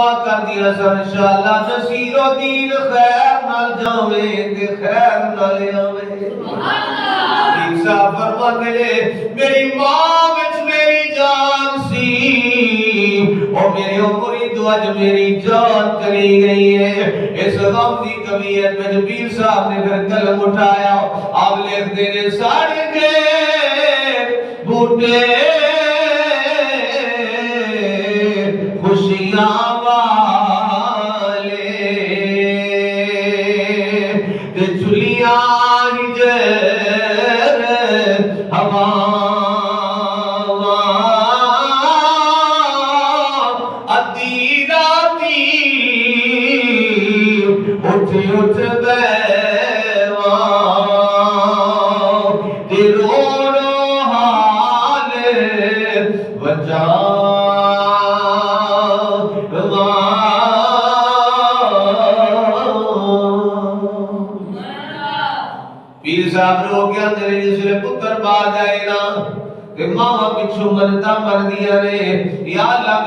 دعا کر دیا سر انشاءاللہ نصیر الدین خیر نال جاوے تے خیر نال آوے پیر صاحب فرماتے ہیں میری ماں وچ میری جان سی اور میرے عمری دعا میری جان کری گئی ہے اس غم دی کمیت میں پیر صاحب نے پھر قلم اٹھایا آپ لکھتے ہیں ساڑھے کے بوٹے خوشیاں والے تے چلیاں ہجر ہوا ادی راتی اٹھ اٹھ بیوان تے رو رو حال وجہ پیر صاحب رو کیا تیرے جسے پتر با جائے نا کہ ماں پچھو منتا مر دیا نے یا اللہ